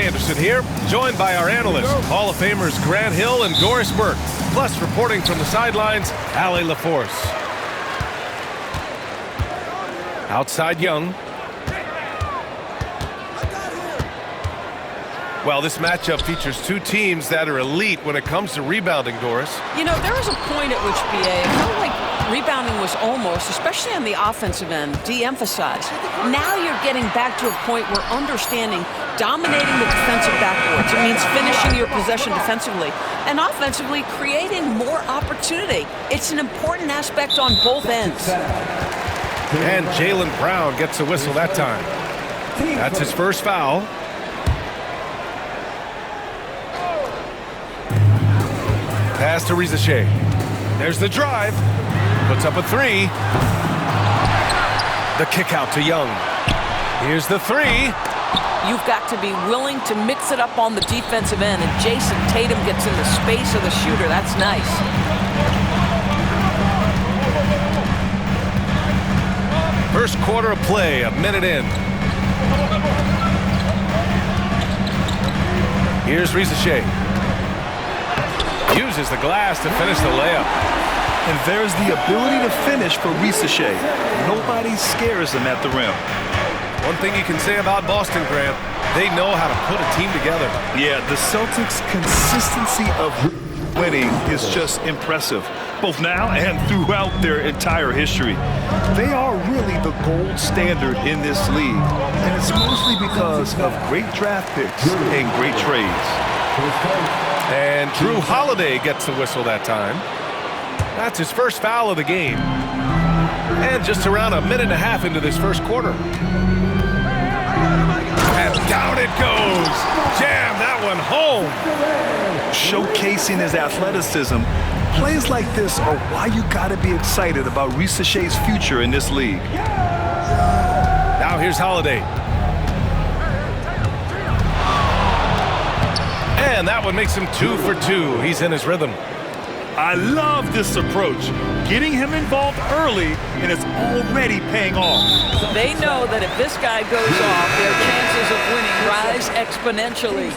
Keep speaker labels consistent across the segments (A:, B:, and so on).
A: Anderson here, joined by our analysts, Hall of Famers Grant Hill and Doris Burke, plus reporting from the sidelines, Allie LaForce. Outside Young. Well, this matchup features two teams that are elite when it comes to rebounding, Doris.
B: You know, there was a point at which, BA, it felt like rebounding was almost, especially on the offensive end, de-emphasized. Now you're getting back to a point where understanding dominating the defensive backboards. It means finishing your possession defensively and offensively creating more opportunity. It's an important aspect on both ends.
A: And Jaylen Brown gets a whistle that time. That's his first foul. Pass to Risacher. There's the drive. Puts up a three. The kick out to Young. Here's the three.
B: You've got to be willing to mix it up on the defensive end, and Jason Tatum gets in the space of the shooter. That's nice.
A: First quarter of play, a minute in. Here's Risacher. Uses the glass to finish the layup.
C: And there's the ability to finish for Risacher. Nobody scares him at the rim.
A: One thing you can say about Boston, Grant, they know how to put a team together.
C: Yeah, the Celtics' consistency of winning is just impressive, both now and throughout their entire history. They are really the gold standard in this league, and it's mostly because of great draft picks and great trades.
A: And Drew Holiday gets the whistle that time. That's his first foul of the game. And just around a minute and a half into this first quarter. And down it goes. Jam that one home.
C: Showcasing his athleticism, plays like this are why you got to be excited about Risacher's future in this league.
A: Now here's Holiday. And that one makes him 2 for 2. He's in his rhythm.
C: I love this approach. Getting him involved early, and it's already paying off.
B: They know that if this guy goes off, their chances of winning rise exponentially.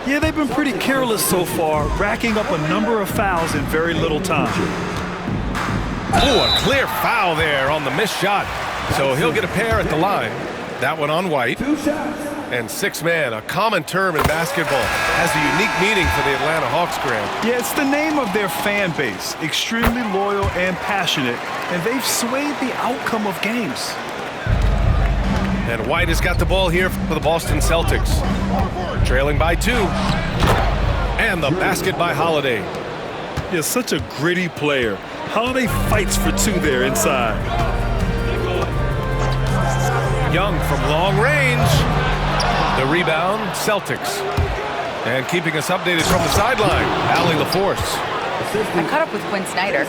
C: Yeah, they've been pretty careless so far, racking up a number of fouls in very little time.
A: Oh, a clear foul there on the missed shot. So he'll get a pair at the line. That one on White. And six-man, a common term in basketball, has a unique meaning for the Atlanta Hawks, Grant.
C: Yeah, it's the name of their fan base. Extremely loyal and passionate, and they've swayed the outcome of games.
A: And White has got the ball here for the Boston Celtics. Trailing by 2. And the basket by Holiday.
C: Yeah, such a gritty player. Holiday fights for 2 there inside.
A: Young from long range. The rebound, Celtics. And keeping us updated from the sideline, Allie LaForce.
D: I caught up with Quinn Snyder.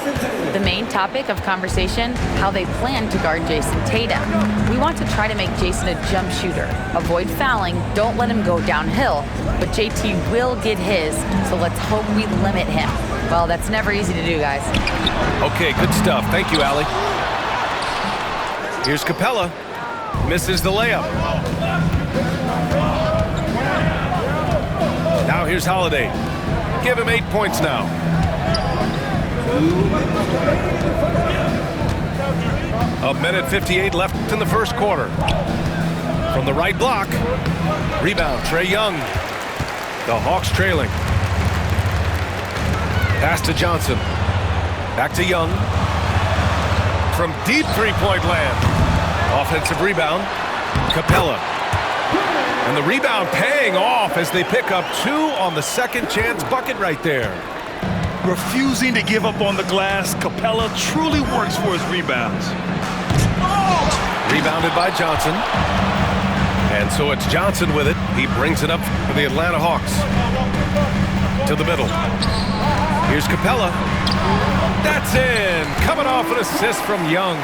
D: The main topic of conversation, how they plan to guard Jason Tatum. We want to try to make Jason a jump shooter. Avoid fouling, don't let him go downhill. But JT will get his, so let's hope we limit him. Well, that's never easy to do, guys.
A: Okay, good stuff. Thank you, Allie. Here's Capella. Misses the layup. Now here's Holiday. Give him 8 points now. A minute 58 left in the first quarter. From the right block. Rebound, Trae Young. The Hawks trailing. Pass to Johnson. Back to Young. From deep three-point land. Offensive rebound. Capella. And the rebound paying off as they pick up 2 on the second chance bucket right there.
C: Refusing to give up on the glass, Capella truly works for his rebounds.
A: Rebounded by Johnson. And so it's Johnson with it. He brings it up for the Atlanta Hawks. To the middle. Here's Capella. That's in. Coming off an assist from Young.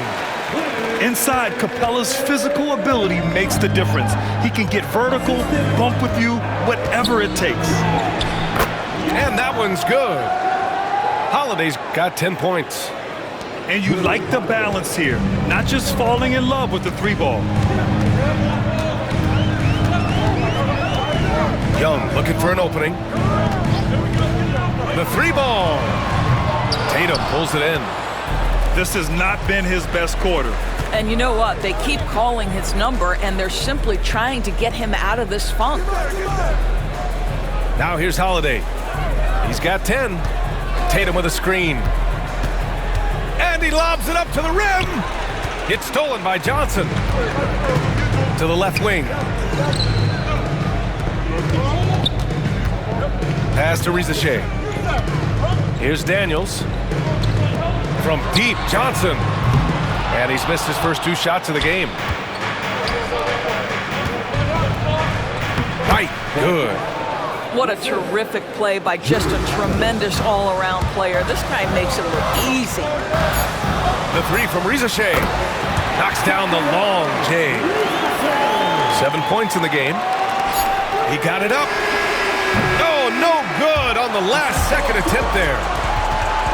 C: Inside, Capella's physical ability makes the difference. He can get vertical, bump with you, whatever it takes.
A: And that one's good. Holiday's got 10 points.
C: And you like the balance here, not just falling in love with the 3 ball.
A: Looking for an opening. The three ball. Tatum pulls it in.
C: This has not been his best quarter.
B: And you know what? They keep calling his number, and they're simply trying to get him out of this funk.
A: Now here's Holiday. He's got 10. Tatum with a screen. And he lobs it up to the rim. It's stolen by Johnson. To the left wing. Pass to Rizachet. Here's Daniels. From deep, Johnson. And he's missed his first 2 shots of the game. Right, good.
B: What a terrific play by just a tremendous all-around player. This guy makes it look easy.
A: The 3 from Rizachet. Knocks down the long J. 7 points in the game. He got it up. Oh, no good on the last second attempt there.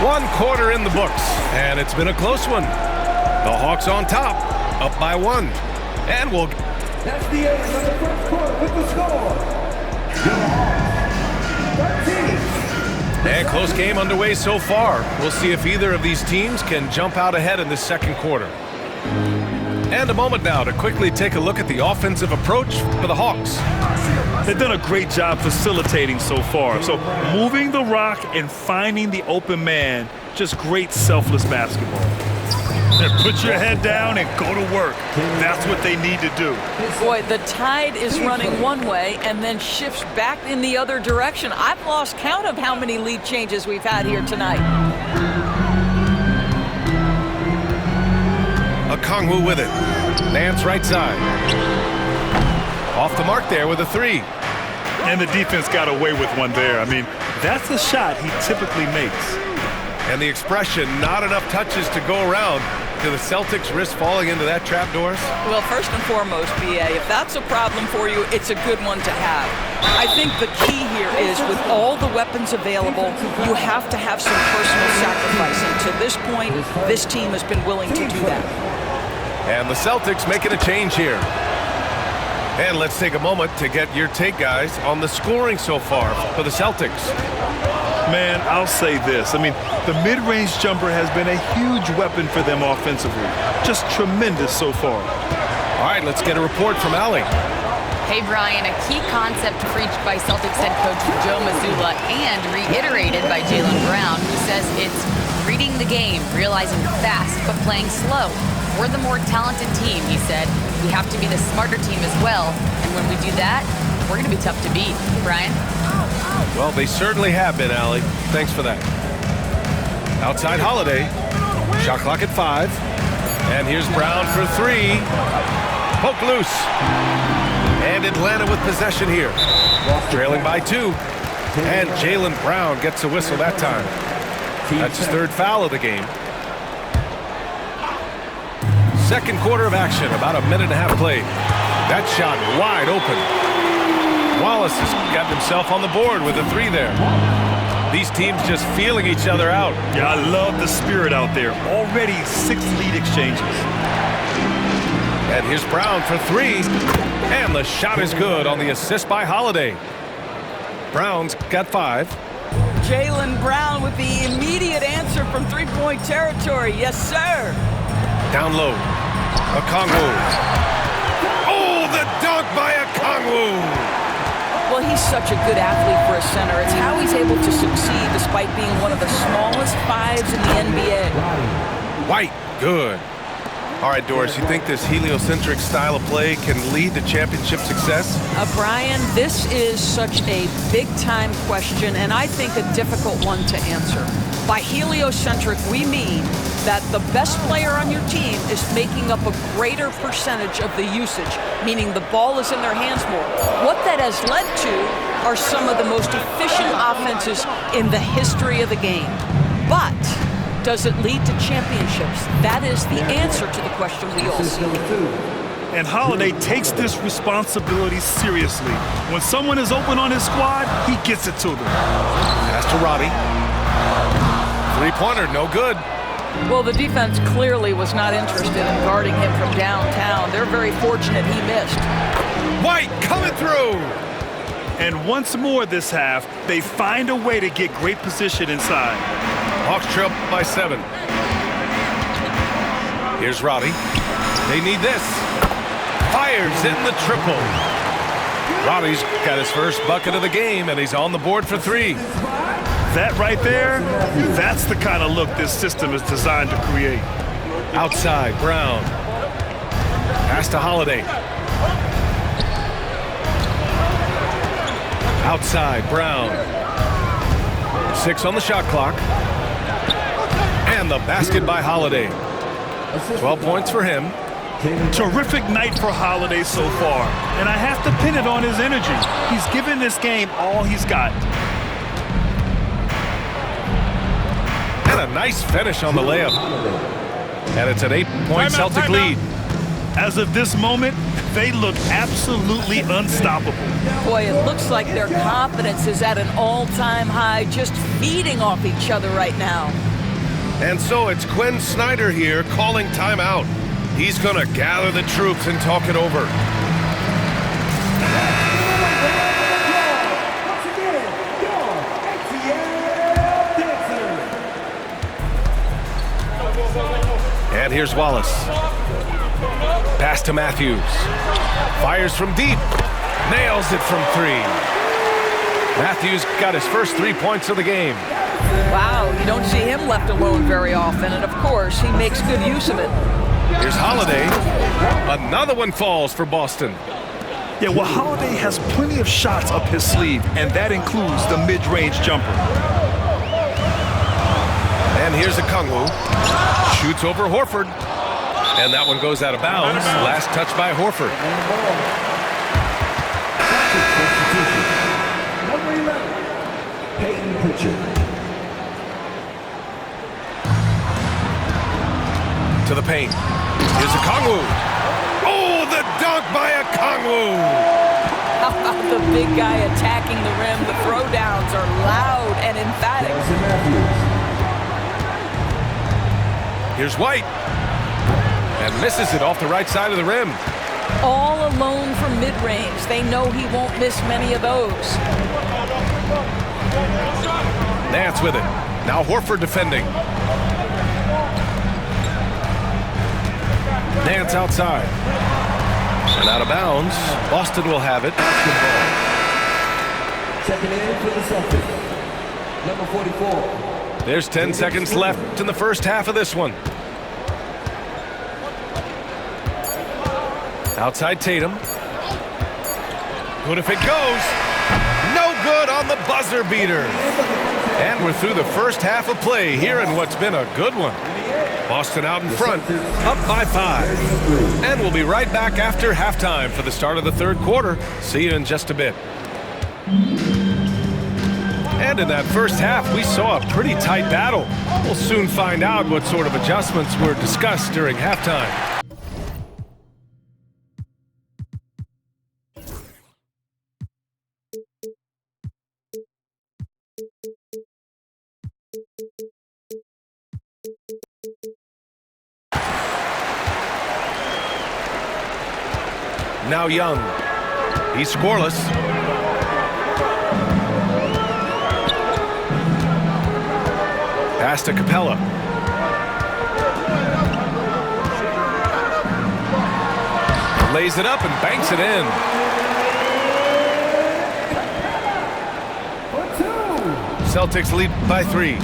A: 1 quarter in the books, and it's been a close one. The Hawks on top, up by 1. And we'll...
E: That's the end of the first quarter with the score.
A: And close game underway so far. We'll see if either of these teams can jump out ahead in the second quarter. And a moment now to quickly take a look at the offensive approach for the Hawks.
C: They've done a great job facilitating so far. So moving the rock and finding the open man, just great selfless basketball. Put your head down and go to work. That's what they need to do.
B: Boy, the tide is running one way and then shifts back in the other direction. I've lost count of how many lead changes we've had here tonight.
A: Okongwu with it. Nance right side. Off the mark there with a 3.
C: And the defense got away with one there. I mean, that's a shot he typically makes.
A: And the expression, not enough touches to go around. Do the Celtics risk falling into that trap, Doris?
B: Well, first and foremost, B.A., if that's a problem for you, it's a good one to have. I think the key here is with all the weapons available, you have to have some personal sacrifice. And to this point, this team has been willing to do that.
A: And the Celtics making a change here. And let's take a moment to get your take, guys, on the scoring so far for the Celtics.
C: Man, I'll say this. I mean, the mid-range jumper has been a huge weapon for them offensively. Just tremendous so far.
A: All right, let's get a report from Allie.
D: Hey, Brian, a key concept preached by Celtics head coach Joe Mazzulla and reiterated by Jaylen Brown, who says it's reading the game, realizing fast, but playing slow. We're the more talented team, he said. We have to be the smarter team as well. And when we do that, we're going to be tough to beat. Brian?
A: Well, they certainly have been, Allie. Thanks for that. Outside Holiday. Shot clock at 5. And here's Brown for 3. Poke loose. And Atlanta with possession here. Trailing by 2. And Jaylen Brown gets a whistle that time. That's his 3rd foul of the game. Second quarter of action, about a minute and a half played. That shot wide open. Wallace has got himself on the board with a 3 there. These teams just feeling each other out.
C: Yeah, I love the spirit out there. Already 6 lead exchanges.
A: And here's Brown for 3. And the shot is good on the assist by Holiday. Brown's got 5.
B: Jaylen Brown with the immediate answer from three-point territory. Yes, sir.
A: Down low. Okongwu. Oh, the dunk by Okongwu.
B: Well, he's such a good athlete for a center. It's how he's able to succeed despite being one of the smallest 5s in the NBA.
A: White, good. All right, Doris, you think this heliocentric style of play can lead to championship success?
B: Brian, this is such a big-time question, and I think a difficult one to answer. By heliocentric, we mean that the best player on your team is making up a greater percentage of the usage, meaning the ball is in their hands more. What that has led to are some of the most efficient offenses in the history of the game. But does it lead to championships? That is the answer to the question we all see.
C: And Holiday takes this responsibility seriously. When someone is open on his squad, he gets it to them.
A: Pass to Robbie. Three-pointer, no good.
B: Well, the defense clearly was not interested in guarding him from downtown. They're very fortunate he missed.
A: White coming through.
C: And once more this half, they find a way to get great position inside.
A: Hawks trail by 7. Here's Robbie. They need this. Fires in the triple. Robbie's got his first bucket of the game, and he's on the board for 3.
C: That right there, that's the kind of look this system is designed to create.
A: Outside, Brown. Pass to Holiday. Outside, Brown. 6 on the shot clock. And the basket by Holiday. 12 points for him.
C: Terrific night for Holiday so far, and I have to pin it on his energy. He's given this game all he's got.
A: And a nice finish on the layup. And it's an 8-point Celtic lead.
C: As of this moment, they look absolutely unstoppable.
B: Boy, it looks like their confidence is at an all-time high, just feeding off each other right now.
A: And so it's Quinn Snyder here calling timeout. He's going to gather the troops and talk it over.
E: Once again, your ATL Dancer.
A: And here's Wallace. Pass to Matthews. Fires from deep. Nails it from 3. Matthews got his first 3 points of the game.
B: Wow, you don't see him left alone very often, and of course, he makes good use of it.
A: Here's Holiday. Another one falls for Boston.
C: Yeah, well, Holiday has plenty of shots up his sleeve, and that includes the mid-range jumper.
A: And here's Okongwu. Shoots over Horford. And that one goes out of bounds. Last touch by Horford.
E: Number 11, Peyton Pritchard.
A: To the paint. Here's Okongwu. Oh, the dunk by Okongwu.
B: How about the big guy attacking the rim? The throwdowns are loud and emphatic.
E: Nelson Matthews.
A: Here's White. And misses it off the right side of the rim.
B: All alone from mid-range. They know he won't miss many of those.
A: Nance with it. Now Horford defending. Nance outside. And out of bounds. Boston will have it.
E: Checking in for the Celtics. Number 44.
A: There's 10 seconds left in the first half of this one. Outside Tatum. Good if it goes. No good on the buzzer beater. And we're through the first half of play here in what's been a good one. Boston out in front, up by 5. And we'll be right back after halftime for the start of the third quarter. See you in just a bit. And in that first half, we saw a pretty tight battle. We'll soon find out what sort of adjustments were discussed during halftime. Now Young. He's scoreless. Pass to Capella. Lays it up and banks it in. Celtics lead by 3.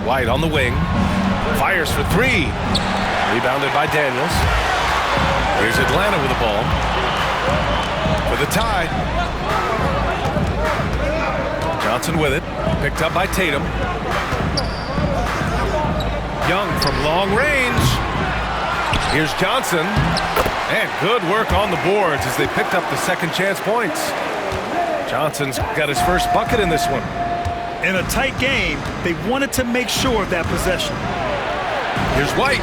A: White on the wing. Fires for three. Rebounded by Daniels. Here's Atlanta with the ball. For the tie. Johnson with it. Picked up by Tatum. Young from long range. Here's Johnson. And good work on the boards as they picked up the second chance points. Johnson's got his first bucket in this one.
C: In a tight game, they wanted to make sure of that possession.
A: Here's White.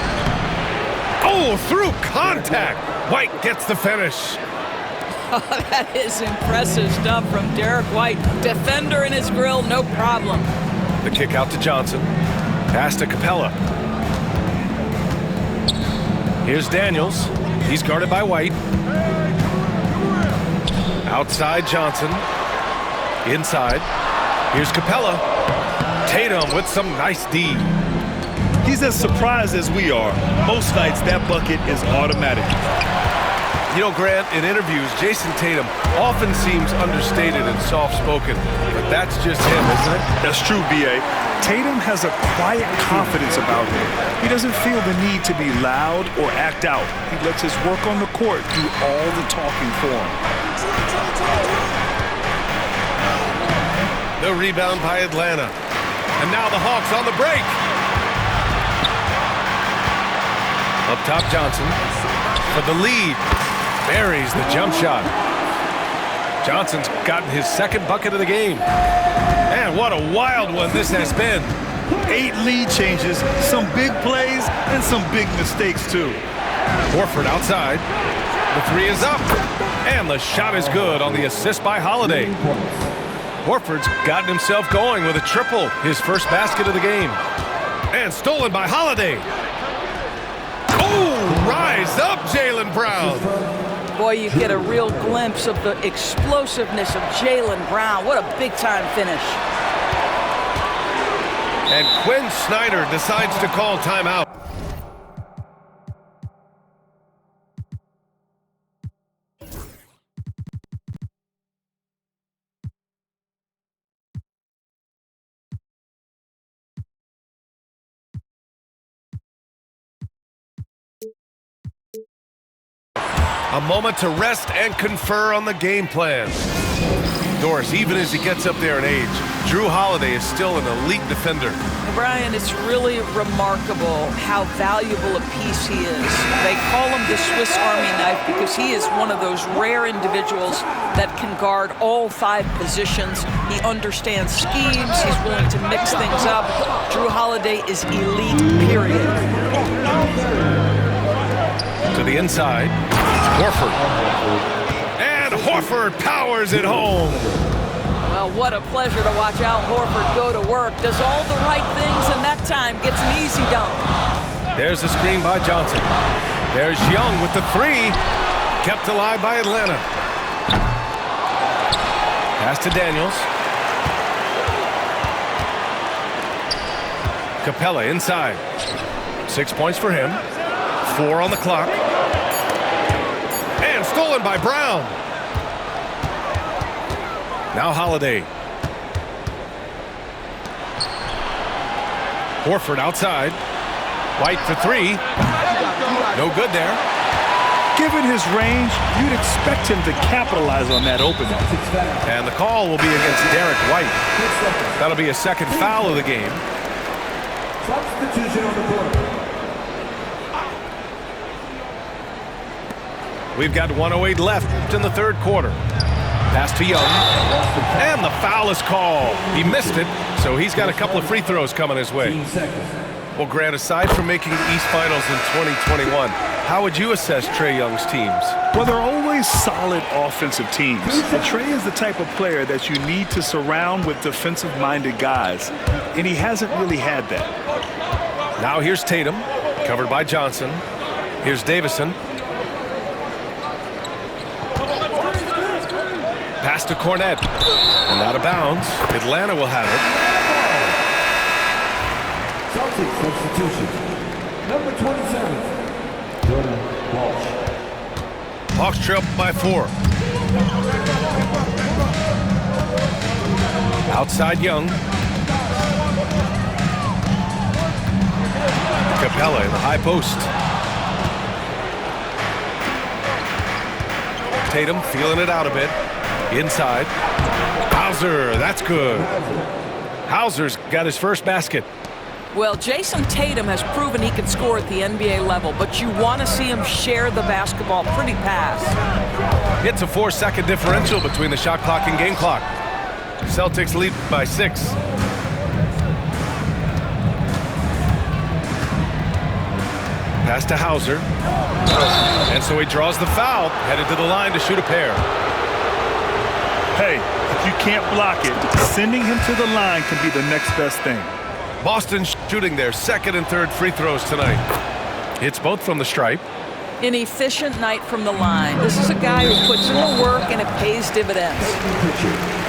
A: Oh, through contact. White gets the finish.
B: Oh, that is impressive stuff from Derek White. Defender in his grill, no problem.
A: The kick out to Johnson. Pass to Capella. Here's Daniels. He's guarded by White. Outside Johnson. Inside. Here's Capella. Tatum with some nice D.
C: He's as surprised as we are. Most nights, that bucket is automatic.
A: You know, Grant, in interviews, Jason Tatum often seems understated and soft-spoken, but that's just him, isn't it?
C: That's true, B.A. Tatum has a quiet confidence about him. He doesn't feel the need to be loud or act out. He lets his work on the court do all the talking for him.
A: The rebound by Atlanta. And now the Hawks on the break. Up top, Johnson for the lead. Buries the jump shot. Johnson's gotten his second bucket of the game. Man, what a wild one this has been.
C: 8 lead changes, some big plays, and some big mistakes, too.
A: Horford outside. The three is up. And the shot is good on the assist by Holiday. Horford's gotten himself going with a triple, his first basket of the game. And stolen by Holiday. Oh, rise up, Jaylen Brown.
B: Boy, you get a real glimpse of the explosiveness of Jaylen Brown. What a big-time finish.
A: And Quinn Snyder decides to call timeout. A moment to rest and confer on the game plan. Doris, even as he gets up there in age, Jrue Holiday is still an elite defender.
B: Brian, it's really remarkable how valuable a piece he is. They call him the Swiss Army knife because he is one of those rare individuals that can guard all 5 positions. He understands schemes. He's willing to mix things up. Jrue Holiday is elite, period.
A: To the inside, Horford. And Horford powers it home.
B: Well, what a pleasure to watch Al Horford go to work. Does all the right things, and that time gets an easy dunk.
A: There's the screen by Johnson. There's Young with the three. Kept alive by Atlanta. Pass to Daniels. Capella inside. 6 points for him. 4 on the clock. And stolen by Brown. Now Holiday. Horford outside. White for three. No good there.
C: Given his range, you'd expect him to capitalize on that opening.
A: And the call will be against Derek White. That'll be a second foul of the game.
E: Substitution on the board.
A: We've got 1:08 left in the third quarter. Pass to Young. And the foul is called. He missed it, so he's got a couple of free throws coming his way. Well, Grant, aside from making the East Finals in 2021, how would you assess Trae Young's teams?
C: Well, they're always solid offensive teams. And Trae is the type of player that you need to surround with defensive-minded guys, and he hasn't really had that.
A: Now here's Tatum, covered by Johnson. Here's Davison. Pass to Cornette. And out of bounds. Atlanta will have it.
E: Celtics substitution. Number 27, Jordan Walsh.
A: Hawks trail by 4. Outside Young. Capella in the high post. Tatum feeling it out a bit. Inside. Hauser, that's good. Hauser's got his first basket.
B: Well, Jason Tatum has proven he can score at the NBA level, but you want to see him share the basketball pretty fast.
A: It's a 4-second differential between the shot clock and game clock. Celtics lead by 6. Pass to Hauser. And so he draws the foul, headed to the line to shoot a pair.
C: Hey, if you can't block it, sending him to the line can be the next best thing.
A: Boston shooting their second and third free throws tonight. It's both from the stripe.
B: An efficient night from the line. This is a guy who puts in the work and it pays dividends.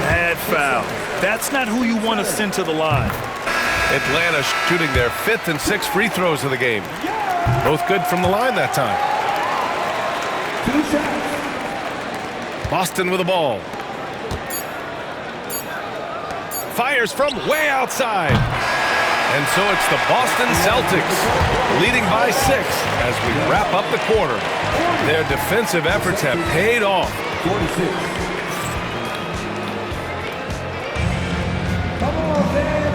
C: Bad foul. That's not who you want to send to the line.
A: Atlanta shooting their 5th and 6th free throws of the game. Both good from the line that time.
E: 2 shots.
A: Boston with the ball. Fires from way outside. And so it's the Boston Celtics leading by 6 as we wrap up the quarter. Their defensive efforts have paid off.
E: 46.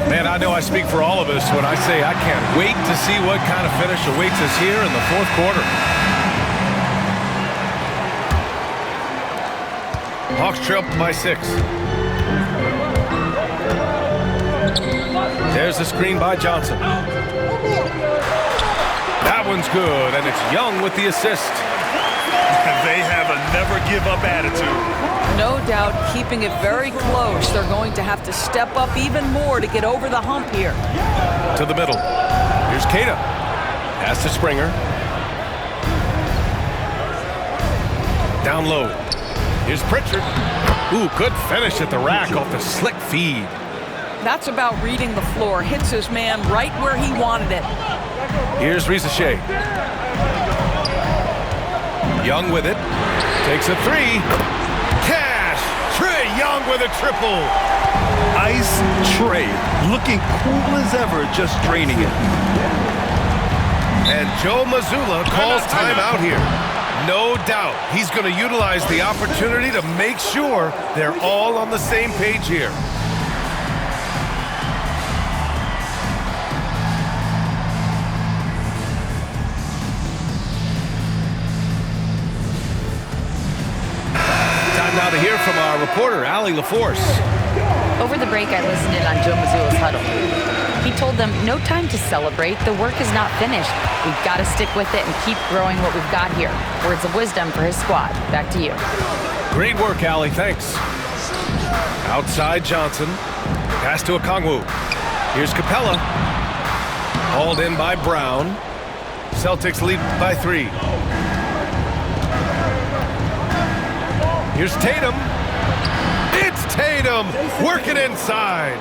A: Man, I know I speak for all of us when I say I can't wait to see what kind of finish awaits us here in the fourth quarter. Hawks trail by 6. There's the screen by Johnson. That one's good, and it's Young with the assist.
C: They have a never-give-up attitude.
B: No doubt keeping it very close. They're going to have to step up even more to get over the hump here.
A: To the middle. Here's Keita. Pass to Springer. Down low. Here's Pritchard. Ooh, good finish at the rack off the slick feed.
B: That's about reading the floor. Hits his man right where he wanted it.
A: Here's Risacher. Young with it. Takes a 3. Cash! Trae Young with a triple.
C: Ice Trae, looking cool as ever, just draining it.
A: And Joe Mazzulla calls timeout here. No doubt he's going to utilize the opportunity to make sure they're all on the same page here. Now to hear from our reporter, Allie LaForce.
D: Over the break, I listened in on Joe Mazzulla's huddle. He told them, no time to celebrate. The work is not finished. We've got to stick with it and keep growing what we've got here. Words of wisdom for his squad. Back to you.
A: Great work, Allie. Thanks. Outside Johnson. Pass to Okongwu. Here's Capella. Hauled in by Brown. Celtics lead by 3. Here's Tatum. It's Tatum working inside.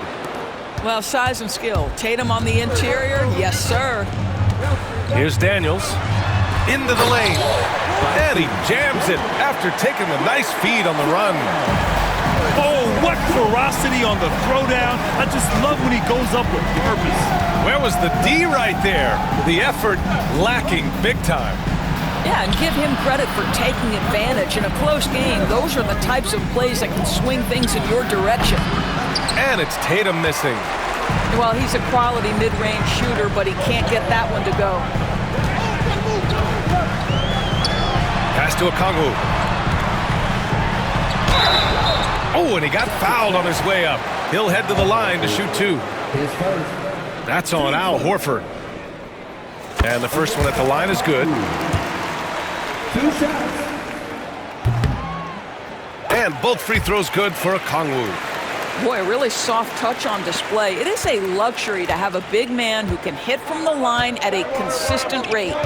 B: Well, size and skill. Tatum on the interior. Yes, sir.
A: Here's Daniels. Into the lane. And he jams it after taking the nice feed on the run.
C: Oh, what ferocity on the throwdown. I just love when he goes up with purpose.
A: Where was the D right there? The effort lacking big time.
B: Yeah, and give him credit for taking advantage in a close game. Those are the types of plays that can swing things in your direction.
A: And it's Tatum missing.
B: Well, he's a quality mid-range shooter, but he can't get that one to go.
A: Pass to Okongwu. Oh, and he got fouled on his way up. He'll head to the line to shoot 2.
E: His first.
A: That's on Al Horford. And the first one at the line is good.
E: 2 shots.
A: And both free throws good for Okongwu.
B: Boy, a really soft touch on display. It is a luxury to have a big man who can hit from the line at a consistent rate.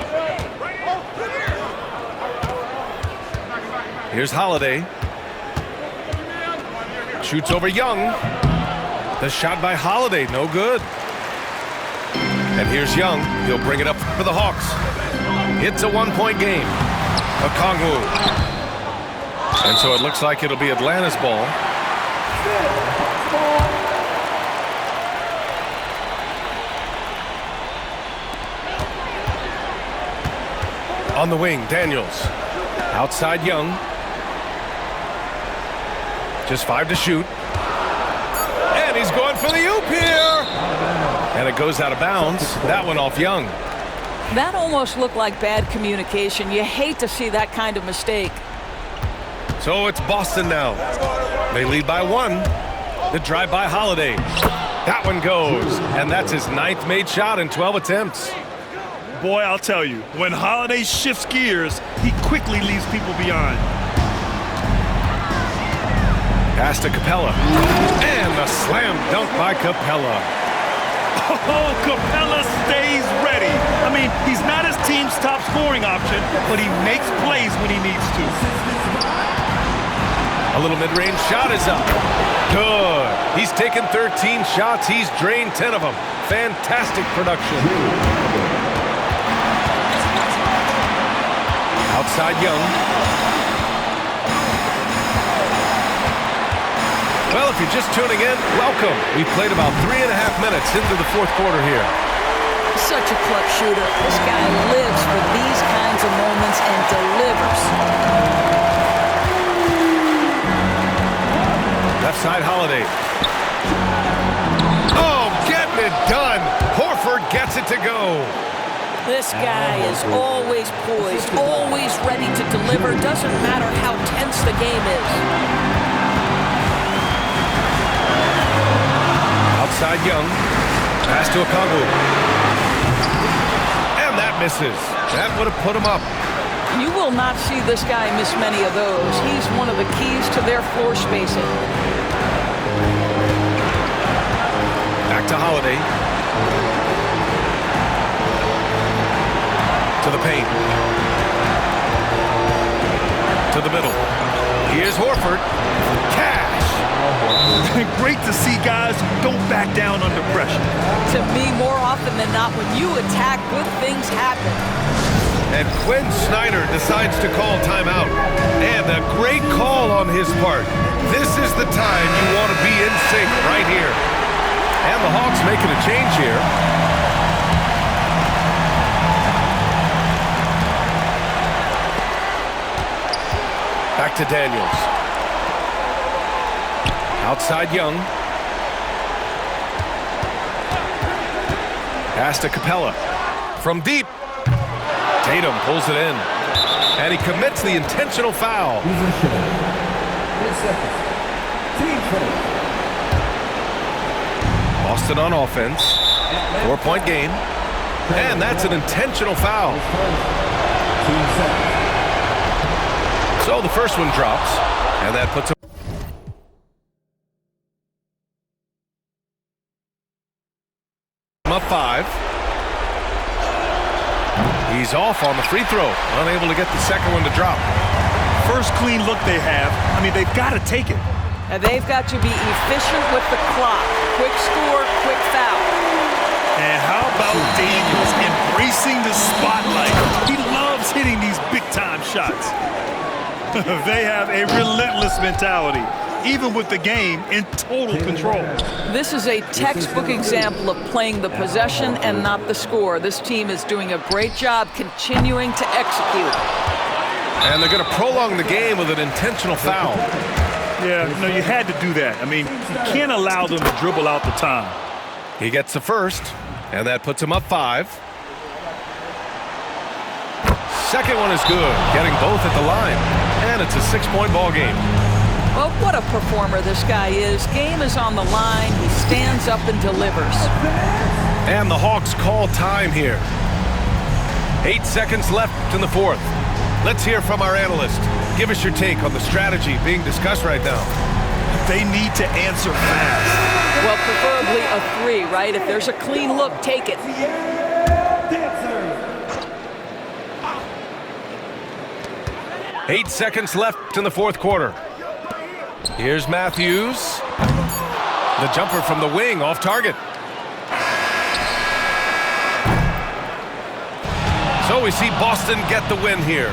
A: Here's Holiday. Shoots over Young. The shot by Holiday, no good. And here's Young. He'll bring it up for the Hawks. It's a 1-point game. Okongwu. And so it looks like it'll be Atlanta's ball. On the wing, Daniels. Outside Young. Just 5 to shoot. And he's going for the oop here. And it goes out of bounds. That one off Young.
B: That almost looked like bad communication. You hate to see that kind of mistake.
A: So it's Boston now. They lead by 1. The drive by Holiday. That one goes. And that's his 9th made shot in 12 attempts.
C: Boy, I'll tell you, when Holiday shifts gears, he quickly leaves people behind.
A: Pass to Capella. And the slam dunk by Capella.
C: Oh, Capella stays ready. I mean, he's not his team's top scoring option, but he makes plays when he needs to.
A: A little mid-range shot is up. Good. He's taken 13 shots. He's drained 10 of them. Fantastic production. Outside Young. Well, if you're just tuning in, welcome. We've played about 3.5 minutes into the 4th quarter here.
B: Such a clutch shooter. This guy lives for these kinds of moments and delivers.
A: Left side Holiday. Oh, getting it done. Horford gets it to go.
B: This guy is always poised, always ready to deliver. Doesn't matter how tense the game is.
A: Outside Young. Pass to Okongwu. And that misses. That would have put him up.
B: You will not see this guy miss many of those. He's one of the keys to their floor spacing.
A: Back to Holiday. To the paint. To the middle. Here's Horford. Cash.
C: Great to see guys who don't back down under pressure.
B: To me, more often than not, when you attack, good things happen.
A: And Quinn Snyder decides to call timeout. And a great call on his part. This is the time you want to be in sync right here. And the Hawks making a change here. Back to Daniels. Outside Young. Pass to Capella. From deep. Tatum pulls it in. And he commits the intentional foul.
E: 10 seconds. Team foul.
A: Boston on offense. 4-point game. And that's an intentional foul.
E: 2 seconds.
A: So the first one drops. And that puts him up 5. He's off on the free throw. Unable to get the second one to drop.
C: First clean look they have. I mean, they've got to take it.
B: And they've got to be efficient with the clock. Quick score, quick foul.
C: And how about Daniels embracing the spotlight? He loves hitting these big-time shots. They have a relentless mentality, even with the game in total control.
B: This is a textbook example of playing the possession and not the score. This team is doing a great job continuing to execute.
A: And they're going to prolong the game with an intentional foul.
C: Yeah, no, you had to do that. I mean, you can't allow them to dribble out the time.
A: He gets the first, and that puts him up 5. Second one is good, getting both at the line. And it's a 6-point ball game.
B: Well, what a performer this guy is. Game is on the line. He stands up and delivers.
A: And the Hawks call time here. 8 seconds left in the 4th. Let's hear from our analyst. Give us your take on the strategy being discussed right now.
C: They need to answer fast.
B: Well, preferably a 3, right? If there's a clean look, take it.
A: 8 seconds left in the 4th quarter. Here's Matthews. The jumper from the wing off target. So we see Boston get the win here.